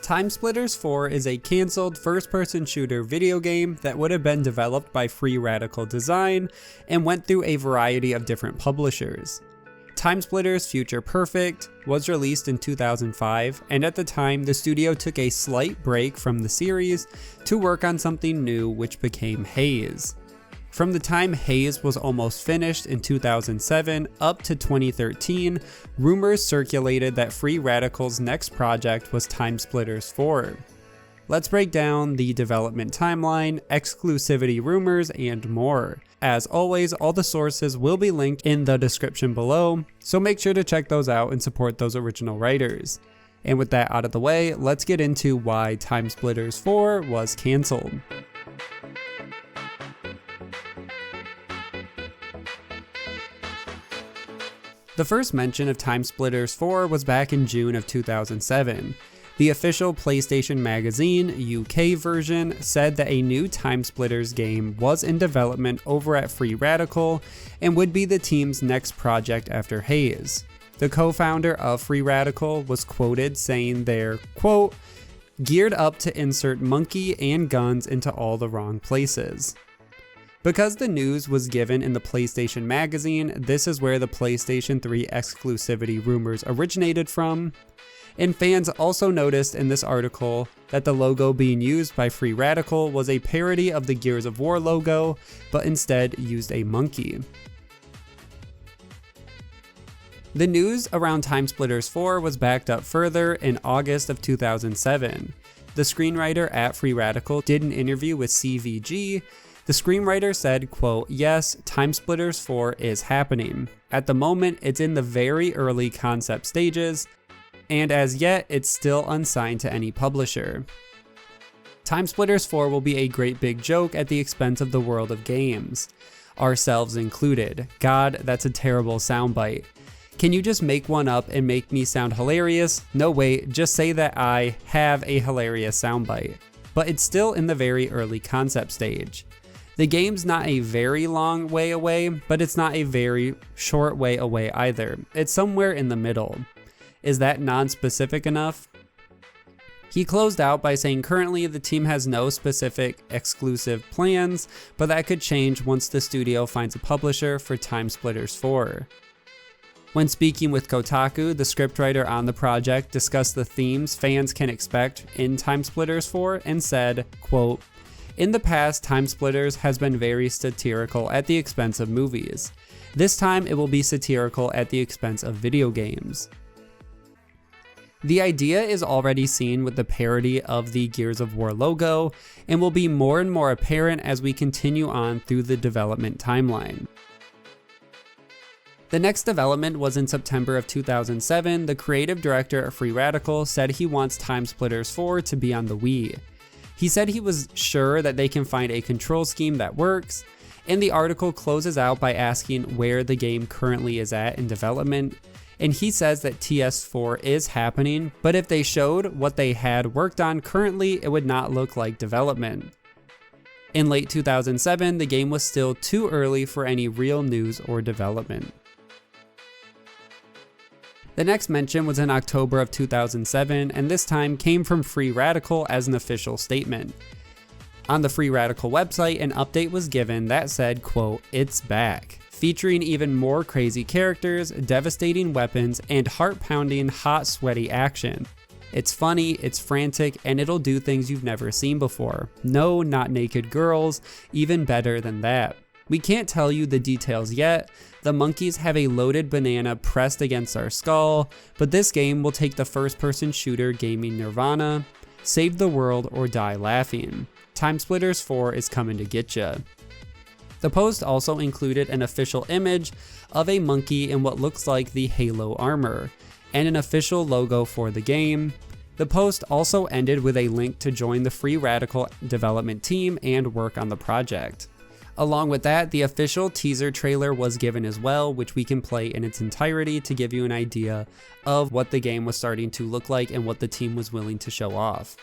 TimeSplitters 4 is a cancelled first-person shooter video game that would have been developed by Free Radical Design and went through a variety of different publishers. TimeSplitters Future Perfect was released in 2005, and at the time the studio took a slight break from the series to work on something new, which became Haze. From the time Haze was almost finished in 2007 up to 2013, rumors circulated that Free Radical's next project was TimeSplitters 4. Let's break down the development timeline, exclusivity rumors, and more. As always, all the sources will be linked in the description below, so make sure to check those out and support those original writers. And with that out of the way, let's get into why TimeSplitters 4 was cancelled. The first mention of TimeSplitters 4 was back in June of 2007. The official PlayStation Magazine UK version said that a new TimeSplitters game was in development over at Free Radical and would be the team's next project after Haze. The co-founder of Free Radical was quoted saying they're, quote, geared up to insert monkey and guns into all the wrong places. Because the news was given in the PlayStation Magazine, this is where the PlayStation 3 exclusivity rumors originated from. And fans also noticed in this article that the logo being used by Free Radical was a parody of the Gears of War logo, but instead used a monkey. The news around TimeSplitters 4 was backed up further in August of 2007. The screenwriter at Free Radical did an interview with CVG. The screenwriter said, quote, yes, TimeSplitters 4 is happening. At the moment, it's in the very early concept stages, and as yet, it's still unsigned to any publisher. TimeSplitters 4 will be a great big joke at the expense of the world of games, ourselves included. God, that's a terrible soundbite. Can you just make one up and make me sound hilarious? No, wait, just say that I have a hilarious soundbite. But it's still in the very early concept stage. The game's not a very long way away, but it's not a very short way away either. It's somewhere in the middle. Is that non-specific enough? He closed out by saying currently the team has no specific exclusive plans, but that could change once the studio finds a publisher for TimeSplitters 4. When speaking with Kotaku, the scriptwriter on the project discussed the themes fans can expect in TimeSplitters 4 and said, quote, in the past, TimeSplitters has been very satirical at the expense of movies. This time it will be satirical at the expense of video games. The idea is already seen with the parody of the Gears of War logo and will be more and more apparent as we continue on through the development timeline. The next development was in September of 2007. The creative director of Free Radical said he wants TimeSplitters 4 to be on the Wii. He said he was sure that they can find a control scheme that works, and the article closes out by asking where the game currently is at in development, and he says that TS4 is happening, but if they showed what they had worked on currently, it would not look like development. In late 2007, the game was still too early for any real news or development. The next mention was in October of 2007, and this time came from Free Radical as an official statement. On the Free Radical website, an update was given that said, quote, it's back, featuring even more crazy characters, devastating weapons, and heart-pounding, hot, sweaty action. It's funny, it's frantic, and it'll do things you've never seen before. No, not naked girls, even better than that. We can't tell you the details yet. The monkeys have a loaded banana pressed against our skull, but this game will take the first-person shooter gaming nirvana, save the world, or die laughing. TimeSplitters 4 is coming to get ya. The post also included an official image of a monkey in what looks like the Halo armor, and an official logo for the game. The post also ended with a link to join the Free Radical development team and work on the project. Along with that, the official teaser trailer was given as well, which we can play in its entirety to give you an idea of what the game was starting to look like and what the team was willing to show off.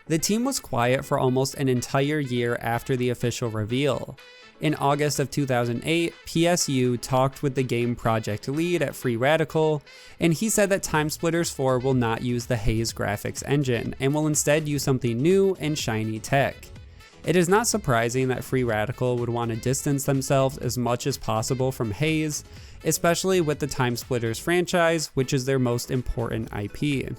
The team was quiet for almost an entire year after the official reveal. In August of 2008, PSU talked with the game project lead at Free Radical, and he said that TimeSplitters 4 will not use the Haze graphics engine, and will instead use something new and shiny tech. It is not surprising that Free Radical would want to distance themselves as much as possible from Haze, especially with the TimeSplitters franchise, which is their most important IP.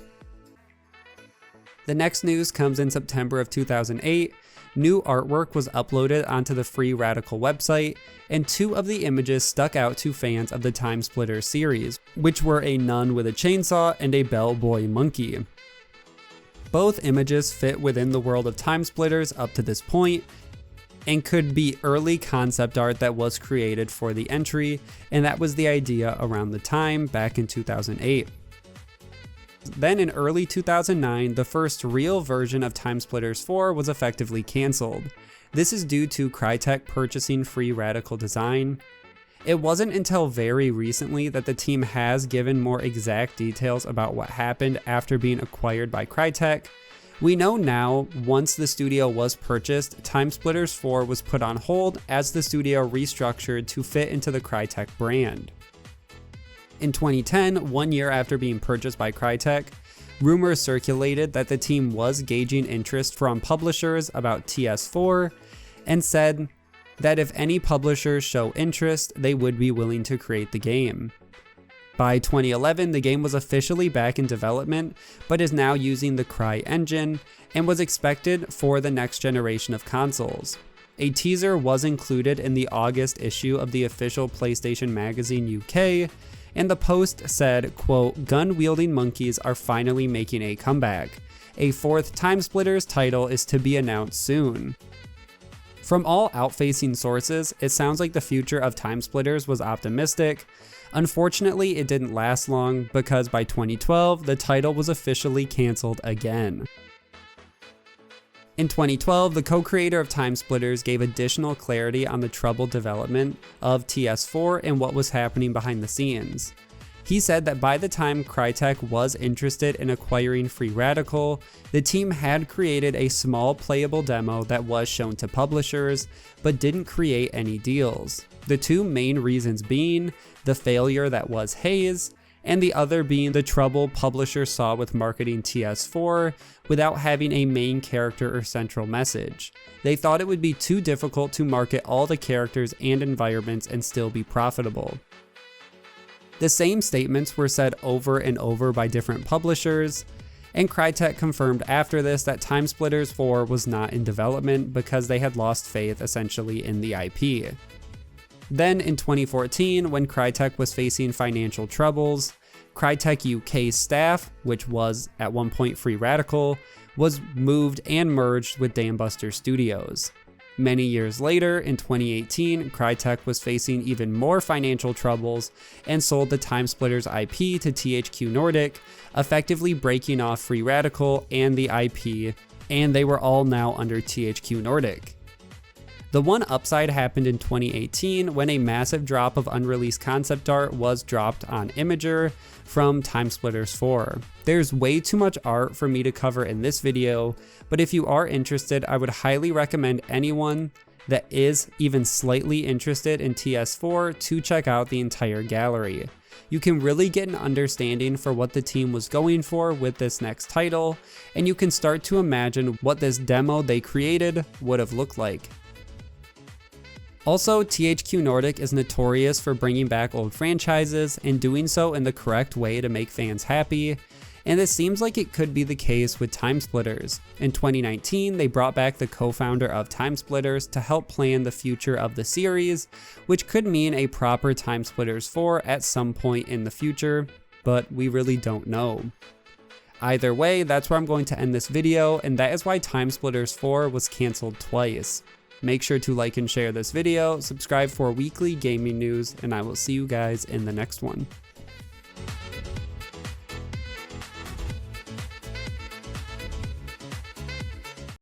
The next news comes in September of 2008. New artwork was uploaded onto the Free Radical website, and two of the images stuck out to fans of the TimeSplitters series, which were a nun with a chainsaw and a bellboy monkey. Both images fit within the world of TimeSplitters up to this point, and could be early concept art that was created for the entry, and that was the idea around the time back in 2008. Then in early 2009, the first real version of TimeSplitters 4 was effectively cancelled. This is due to Crytek purchasing Free Radical design. It wasn't until very recently that the team has given more exact details about what happened after being acquired by Crytek. We know now, once the studio was purchased, TimeSplitters 4 was put on hold as the studio restructured to fit into the Crytek brand. In 2010, 1 year after being purchased by Crytek, rumors circulated that the team was gauging interest from publishers about TS4, and said that if any publishers show interest, they would be willing to create the game. By 2011, the game was officially back in development, but is now using the Cry engine, and was expected for the next generation of consoles. A teaser was included in the August issue of the official PlayStation Magazine UK, and the post said, quote, "Gun-wielding monkeys are finally making a comeback. A fourth TimeSplitters title is to be announced soon." From all out-facing sources, it sounds like the future of TimeSplitters was optimistic. Unfortunately, it didn't last long, because by 2012, the title was officially cancelled again. In 2012, the co-creator of TimeSplitters gave additional clarity on the troubled development of TS4 and what was happening behind the scenes. He said that by the time Crytek was interested in acquiring Free Radical, the team had created a small playable demo that was shown to publishers, but didn't create any deals. The two main reasons being the failure that was Haze, and the other being the trouble publishers saw with marketing TS4 without having a main character or central message. They thought it would be too difficult to market all the characters and environments and still be profitable. The same statements were said over and over by different publishers, and Crytek confirmed after this that TimeSplitters 4 was not in development because they had lost faith essentially in the IP. Then in 2014, when Crytek was facing financial troubles, Crytek UK staff, which was at one point Free Radical, was moved and merged with Dambuster Studios. Many years later, in 2018, Crytek was facing even more financial troubles and sold the TimeSplitters IP to THQ Nordic, effectively breaking off Free Radical and the IP, and they were all now under THQ Nordic. The one upside happened in 2018 when a massive drop of unreleased concept art was dropped on Imager from TimeSplitters 4. There's way too much art for me to cover in this video, but if you are interested, I would highly recommend anyone that is even slightly interested in TS4 to check out the entire gallery. You can really get an understanding for what the team was going for with this next title, and you can start to imagine what this demo they created would have looked like. Also, THQ Nordic is notorious for bringing back old franchises and doing so in the correct way to make fans happy, and it seems like it could be the case with TimeSplitters. In 2019, they brought back the co-founder of TimeSplitters to help plan the future of the series, which could mean a proper TimeSplitters 4 at some point in the future, but we really don't know. Either way, that's where I'm going to end this video, and that is why TimeSplitters 4 was cancelled twice. Make sure to like and share this video, subscribe for weekly gaming news, and I will see you guys in the next one.